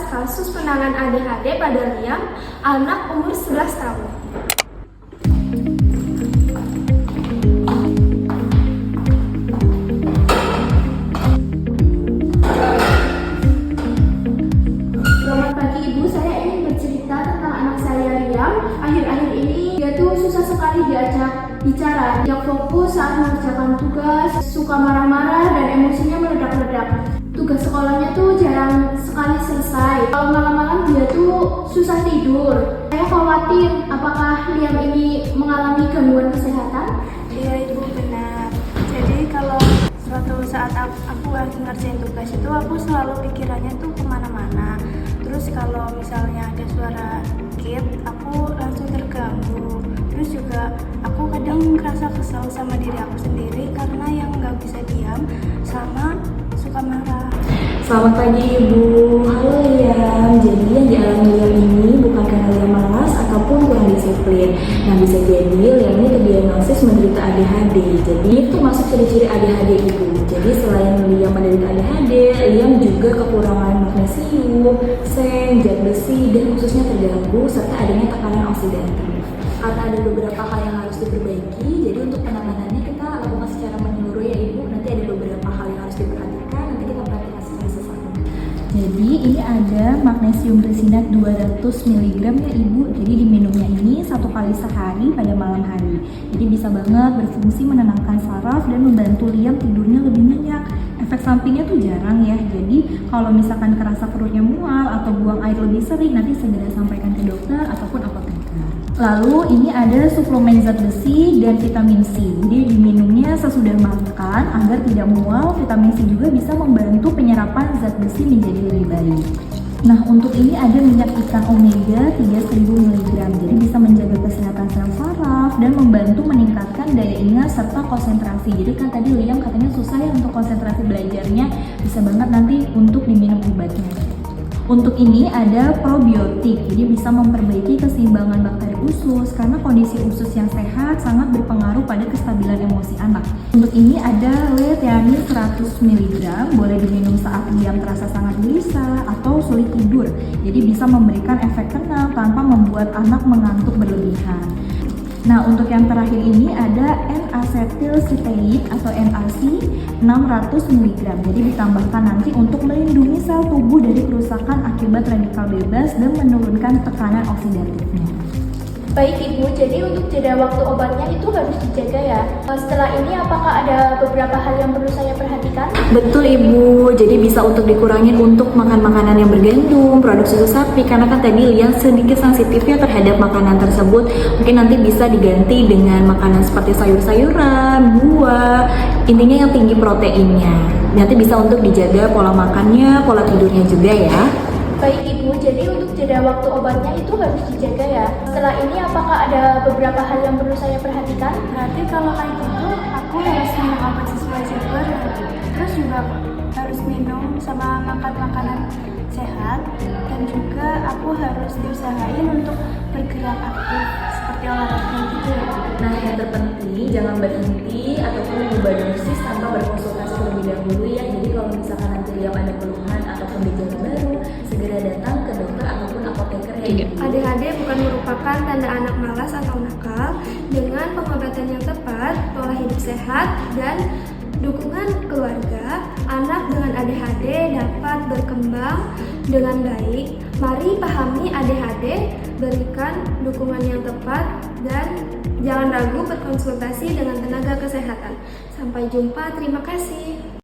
kasus penanganan ADHD pada Liam, anak umur 11 tahun. Selamat pagi Ibu, saya ingin bercerita tentang anak saya Liam. Akhir-akhir ini dia tuh susah sekali diajak bicara. Dia fokus saat mengerjakan tugas, suka marah-marah dan emosinya meledak-ledak. Tugas sekolahnya tuh jarang sekali selesai. Kalau malam-malam dia tuh susah tidur. Saya khawatir apakah Liam ini mengalami gangguan kesehatan? Iya Ibu, benar. Jadi kalau suatu saat aku lagi ngerjain tugas itu aku selalu pikirannya tuh kemana-mana. Terus kalau misalnya ada suara kit, aku langsung terganggu. Terus juga aku kadang ngerasa kesal sama diri aku sendiri karena yang nggak bisa diam sama suka marah. Selamat pagi Ibu. Halo Liam. Jadi yang dialami Liam ini bukan karena Liam malas ataupun kurang disiplin. Nah, bisa jadi Liam ini terdiagnosis menderita ADHD. Jadi itu masuk ciri-ciri ADHD Ibu. Jadi selain Liam menderita ADHD, Liam juga kekurangan magnesium, seng, zat besi, dan khususnya terganggu serta adanya tekanan oksidatif. Karena ada beberapa hal yang harus diperbaiki, jadi untuk penanganannya kita lakukan secara menyeluruh ya Ibu. Nanti ada beberapa hal yang harus diperhatikan, nanti kita perhatikan secara sesama. Jadi ini ada magnesium resinat 200 mg ya Ibu. Jadi diminumnya ini 1 kali sehari pada malam hari. Jadi bisa banget berfungsi menenangkan saraf dan membantu Liam tidurnya lebih nyenyak. Efek sampingnya tuh jarang ya. Jadi kalau misalkan kerasa perutnya mual atau buang air lebih sering, nanti segera sampaikan ke dokter ataupun apoteker. Lalu ini ada suplemen zat besi dan vitamin C. Jadi diminumnya sesudah makan agar tidak mual. Vitamin C juga bisa membantu penyerapan zat besi menjadi lebih baik. Nah, untuk ini ada minyak ikan omega 3000 mg. Jadi bisa menjaga kesehatan sel saraf dan membantu meningkatkan daya ingat serta konsentrasi. Jadi kan tadi Liam katanya susah ya untuk konsentrasi belajarnya, bisa banget nanti untuk diminum obatnya. Untuk ini ada probiotik, jadi bisa memperbaiki keseimbangan bakteri usus karena kondisi usus yang sehat sangat berpengaruh pada kestabilan emosi anak. Untuk ini ada L-theanine 100 mg, boleh diminum saat Liam terasa sangat gelisah atau sulit tidur. Jadi bisa memberikan efek tenang tanpa membuat anak mengantuk berlebihan. Nah, untuk yang terakhir ini ada N-acetylcysteine atau NAC 600 mg. Jadi ditambahkan nanti untuk melindungi sel tubuh dari kerusakan akibat radikal bebas dan menurunkan tekanan oksidatifnya. Baik Ibu, jadi untuk jeda waktu obatnya itu harus dijaga ya. Setelah ini apakah ada beberapa hal yang perlu saya perhatikan? Betul Ibu, jadi bisa untuk dikurangin untuk makan makanan yang bergandum, produk susu sapi, karena kan tadi Liam sedikit sensitifnya terhadap makanan tersebut. Mungkin nanti bisa diganti dengan makanan seperti sayur-sayuran, buah, intinya yang tinggi proteinnya. Nanti bisa untuk dijaga pola makannya, pola tidurnya juga ya. Baik Ibu, jadi untuk jeda waktu obatnya itu harus dijaga ya. Setelah ini apakah ada beberapa hal yang perlu saya perhatikan? Berarti kalau kayak gitu aku harus minum obat sesuai jadwal, terus juga harus minum sama makan makanan sehat, dan juga aku harus diusahain untuk bergerak aktif seperti olahraga gitu ya. Nah, yang terpenting jangan berhenti ataupun mengubah dosis tanpa berkonsultasi terlebih dahulu ya. Jadi kalau misalkan nanti Liam ada keluhan ataupun gejala baru, segera datang ke dokter ataupun apoteker ya. ADHD bukan merupakan tanda anak malas atau nakal. Dengan pengobatan yang tepat, pola hidup sehat, dan dukungan keluarga, anak dengan ADHD dapat berkembang dengan baik. Mari pahami ADHD, berikan dukungan yang tepat, dan jangan ragu berkonsultasi dengan tenaga kesehatan. Sampai jumpa, terima kasih.